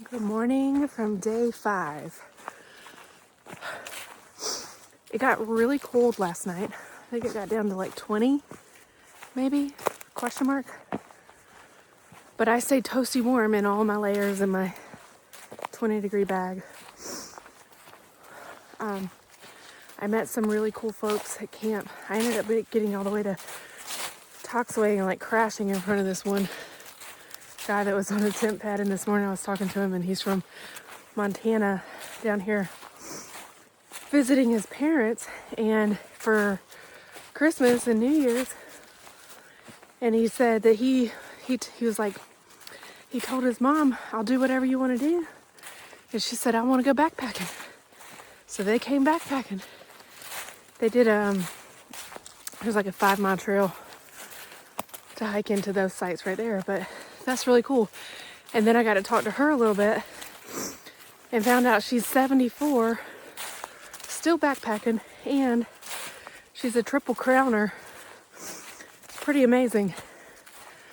Good morning from day 5. It got really cold last night. I think it got down to like 20, maybe, question mark. But I stayed toasty warm in all my layers in my 20-degree bag. I met some really cool folks at camp. I ended up getting all the way to Toxaway and like crashing in front of this one guy that was on a tent pad. And this morning I was talking to him, and he's from Montana, down here visiting his parents and for Christmas and New Year's. And he said that he was like, he told his mom, I'll do whatever you want to do. And she said, I want to go backpacking. So they came backpacking. They did there's like a 5-mile trail to hike into those sites right there, but that's really cool. And then I got to talk to her a little bit and found out she's 74, still backpacking, and she's a triple crowner. Pretty amazing.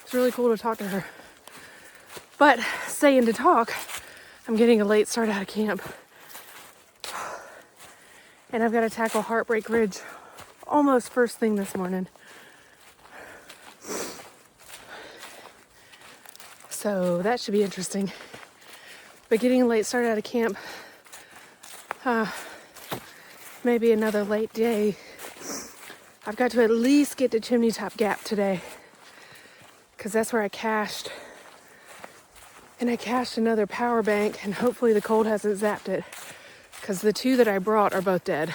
It's really cool to talk to her. But staying to talk, I'm getting a late start out of camp. And I've got to tackle Heartbreak Ridge almost first thing this morning. So that should be interesting. But getting a late start out of camp, maybe another late day. I've got to at least get to Chimney Top Gap today, because that's where I cached. And I cached another power bank, and hopefully the cold hasn't zapped it, because the 2 that I brought are both dead.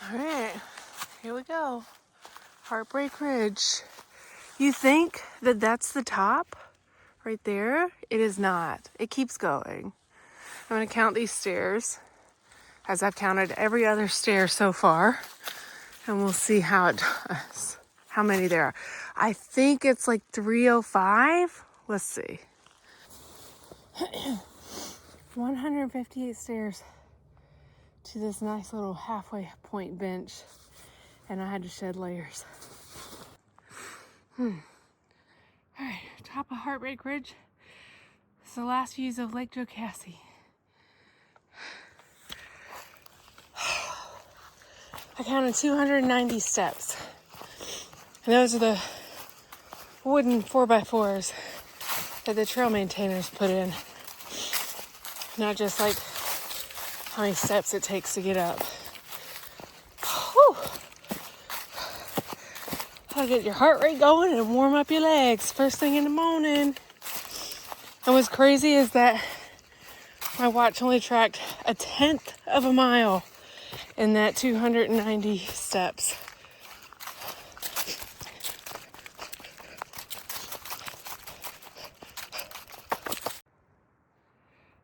All right, here we go. Heartbreak Ridge. You think that that's the top right there? It is not. It keeps going. I'm going to count these stairs as I've counted every other stair so far, and we'll see how it does, how many there are. I think it's like 305. Let's see. 158 stairs to this nice little halfway point bench, and I had to shed layers. All right, top of Heartbreak Ridge. It's the last views of Lake Jocassee. I counted 290 steps. And those are the wooden 4x4s that the trail maintainers put in. Not just like how many steps it takes to get up. Whew. Gotta get your heart rate going and warm up your legs first thing in the morning. And what's crazy is that my watch only tracked 1/10 of a mile in that 290 steps.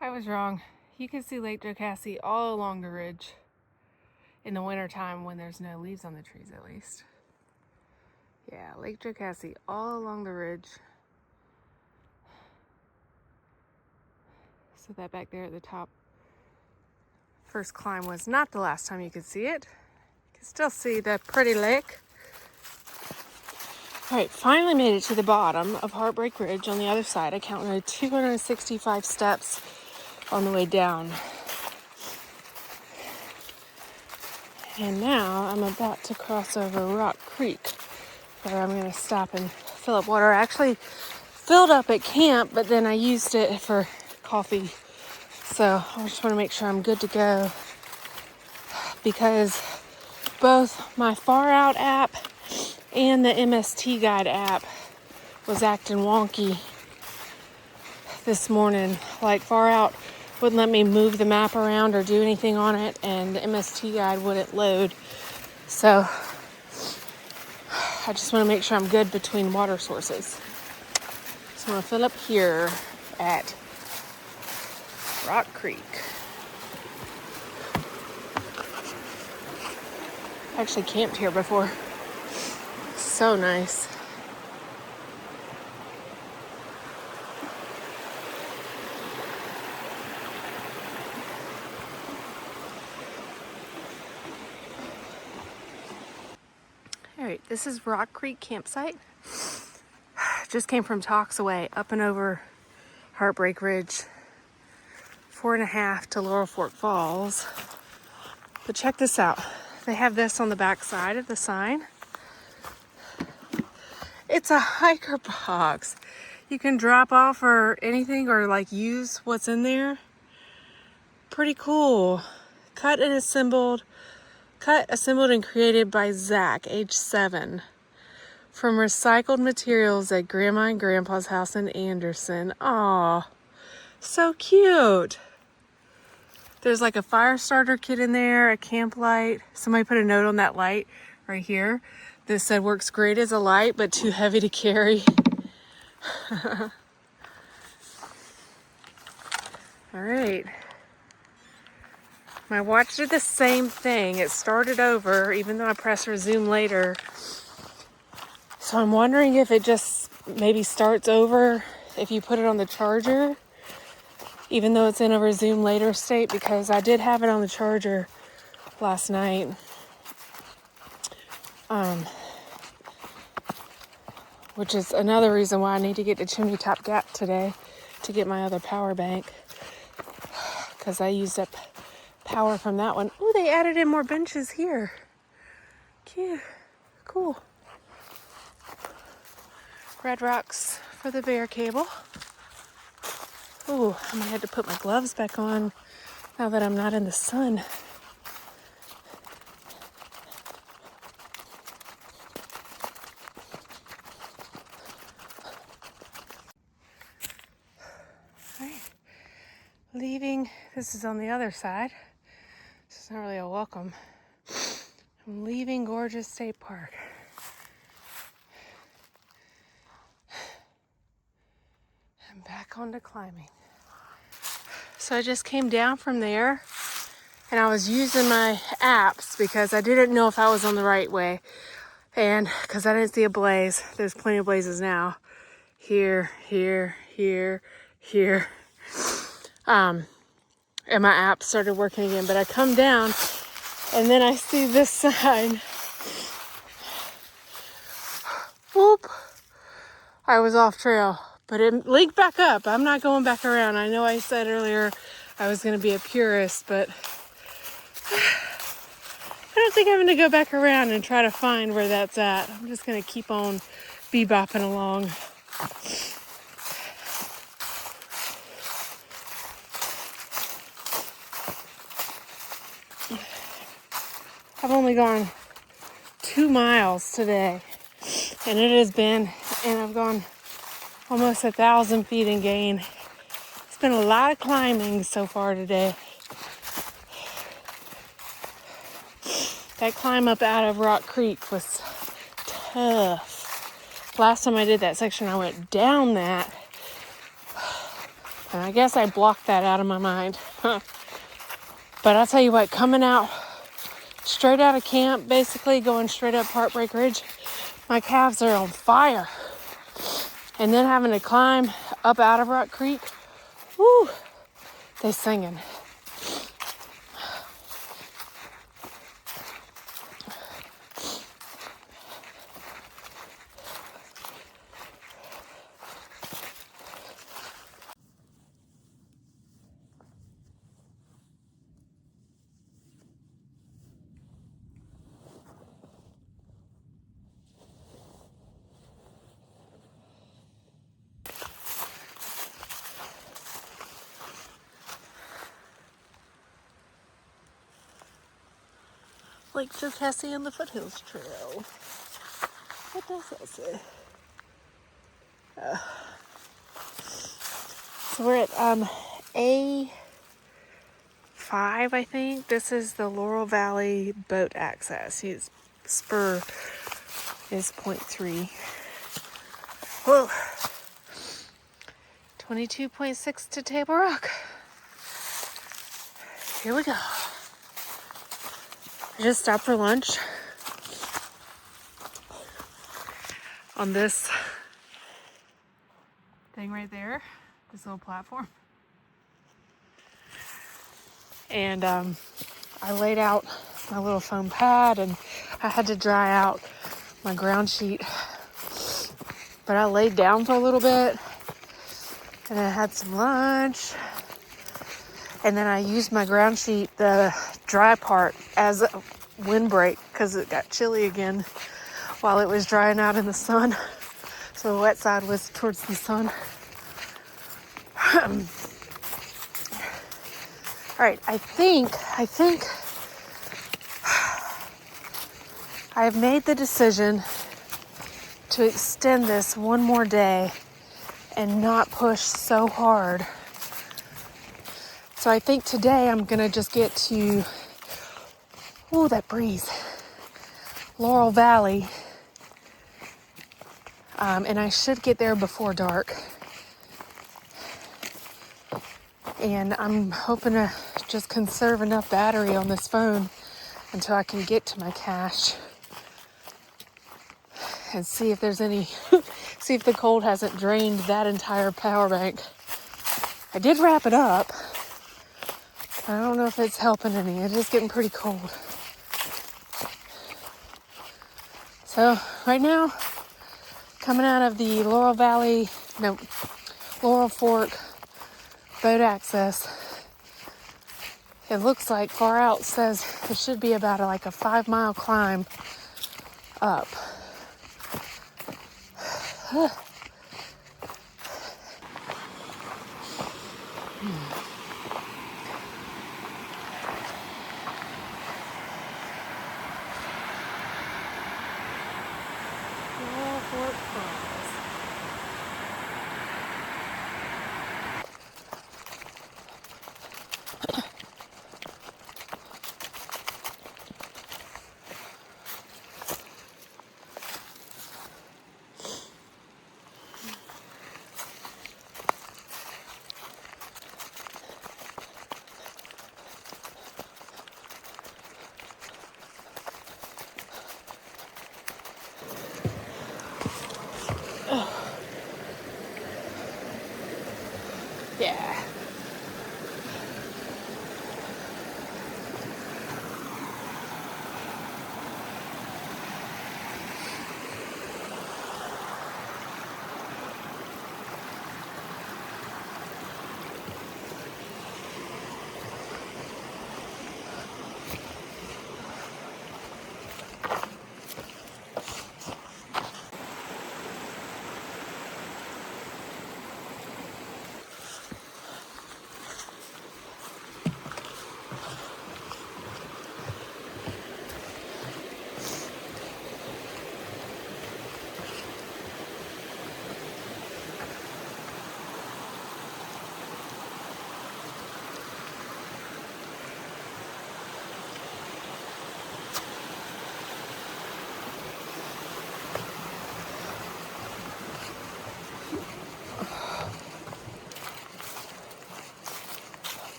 I was wrong. You can see Lake Jocassee all along the ridge in the wintertime when there's no leaves on the trees, at least. Yeah, Lake Jocassee all along the ridge. So that back there at the top, first climb was not the last time you could see it. You can still see the pretty lake. All right, finally made it to the bottom of Heartbreak Ridge on the other side. I counted 265 steps on the way down. And now I'm about to cross over Rock Creek, where I'm going to stop and fill up water. I actually filled up at camp, but then I used it for coffee. So I just want to make sure I'm good to go, because both my Far Out app and the MST Guide app was acting wonky this morning. Like, Far Out wouldn't let me move the map around or do anything on it, and the MST Guide wouldn't load. So I just want to make sure I'm good between water sources. So I'm going to fill up here at Rock Creek. I actually camped here before. So nice. All right, this is Rock Creek campsite. Just came from Toxaway, up and over Heartbreak Ridge, 4.5 to Laurel Fork Falls. But check this out. They have this on the back side of the sign. It's a hiker box. You can drop off or anything, or like use what's in there. Pretty cool. Cut, assembled and created by Zach, age 7. From recycled materials at Grandma and Grandpa's house in Anderson. Aw, so cute. There's like a fire starter kit in there, a camp light. Somebody put a note on that light right here that said works great as a light, but too heavy to carry. All right. My watch did the same thing. It started over, even though I pressed resume later. So I'm wondering if it just maybe starts over if you put it on the charger, even though it's in a resume later state, because I did have it on the charger last night. Which is another reason why I need to get to Chimney Top Gap today to get my other power bank, because I used up power from that one. Oh, they added in more benches here. Cute. Cool. Red rocks for the bear cable. Ooh, I might have to put my gloves back on now that I'm not in the sun. All right. Leaving, this is on the other side. This is not really a welcome. I'm leaving Gorgeous State Park. I'm back on to climbing. So I just came down from there and I was using my apps because I didn't know if I was on the right way. And because I didn't see a blaze, there's plenty of blazes now. Here, here, here, here. And my app started working again, but I come down and then I see this sign. Whoop. I was off trail, but it linked back up. I'm not going back around. I know I said earlier I was going to be a purist, but I don't think I'm going to go back around and try to find where that's at. I'm just going to keep on bebopping along. I've only gone 2 miles today, and I've gone almost 1,000 feet in gain. It's been a lot of climbing so far today. That climb up out of Rock Creek was tough. Last time I did that section, I went down that, and I guess I blocked that out of my mind. But I'll tell you what, coming out straight out of camp, basically going straight up Heartbreak Ridge, my calves are on fire. And then having to climb up out of Rock Creek, whoo, they singing. Lake Cherkassie and the Foothills Trail. What does that say? So we're at A5, I think. This is the Laurel Valley boat access. Spur is 0.3. Whoa. 22.6 to Table Rock. Here we go. I just stopped for lunch on this thing right there, this little platform. And I laid out my little foam pad, and I had to dry out my ground sheet. But I laid down for a little bit, And I had some lunch. And then I used my ground sheet, the dry part, as a windbreak because it got chilly again while it was drying out in the sun. So the wet side was towards the sun. All right, I think I have made the decision to extend this one more day and not push so hard. So I think today I'm gonna just get to, oh, that breeze, Laurel Valley, and I should get there before dark. And I'm hoping to just conserve enough battery on this phone until I can get to my cache and see if there's any, see if the cold hasn't drained that entire power bank. I did wrap it up. I don't know if it's helping any. It is getting pretty cold. So right now, coming out of the Laurel Fork boat access, it looks like far out says it should be about like a 5-mile climb up. Laurel Fork Falls. Yeah.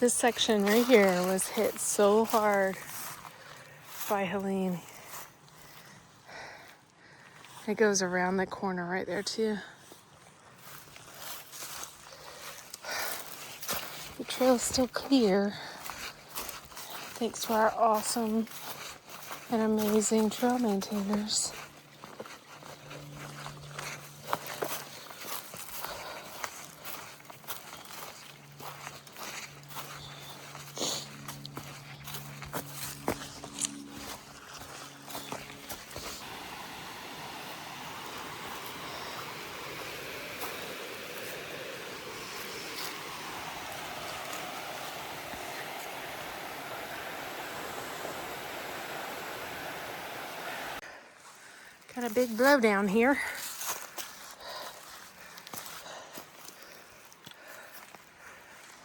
This section right here was hit so hard by Helene. It goes around the corner right there too. The trail's still clear, thanks to our awesome and amazing trail maintainers. Got a big blowdown here.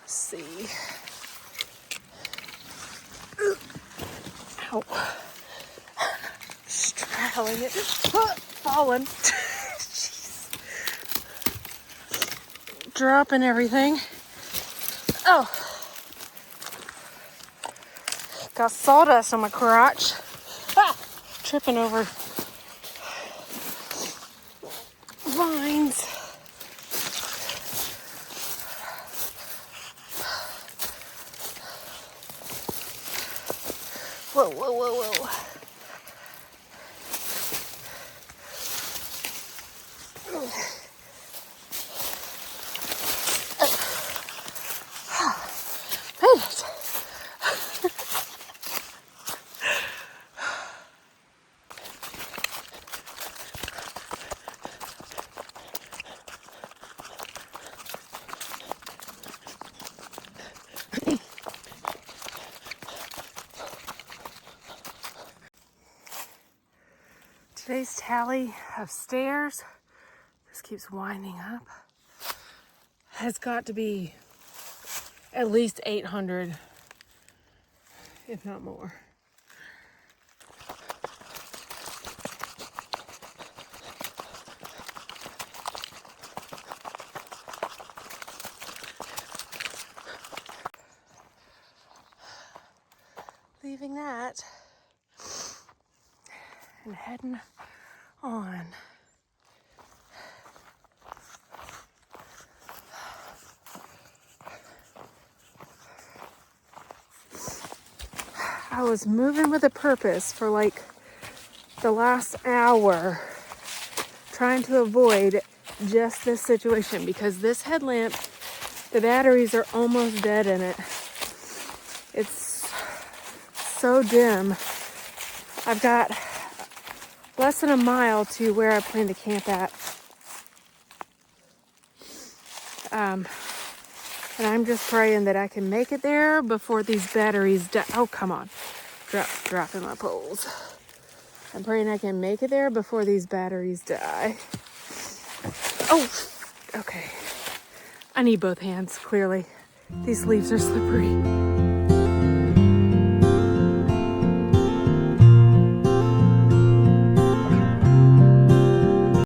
Let's see. Ow. Straddling it. Falling. Jeez. Dropping everything. Oh. Got sawdust on my crotch. Ah! Tripping over vines. Whoa, whoa, whoa, whoa. Made it. Today's tally of stairs, this keeps winding up, has got to be at least 800, if not more. Leaving that and heading on. I was moving with a purpose for like the last hour, trying to avoid just this situation because this headlamp, the batteries are almost dead in it. It's so dim. I've got less than a mile to where I plan to camp at. And I'm just praying that I can make it there before these batteries die. Oh, come on. Dropping my poles. I'm praying I can make it there before these batteries die. Oh, okay. I need both hands, clearly. These leaves are slippery.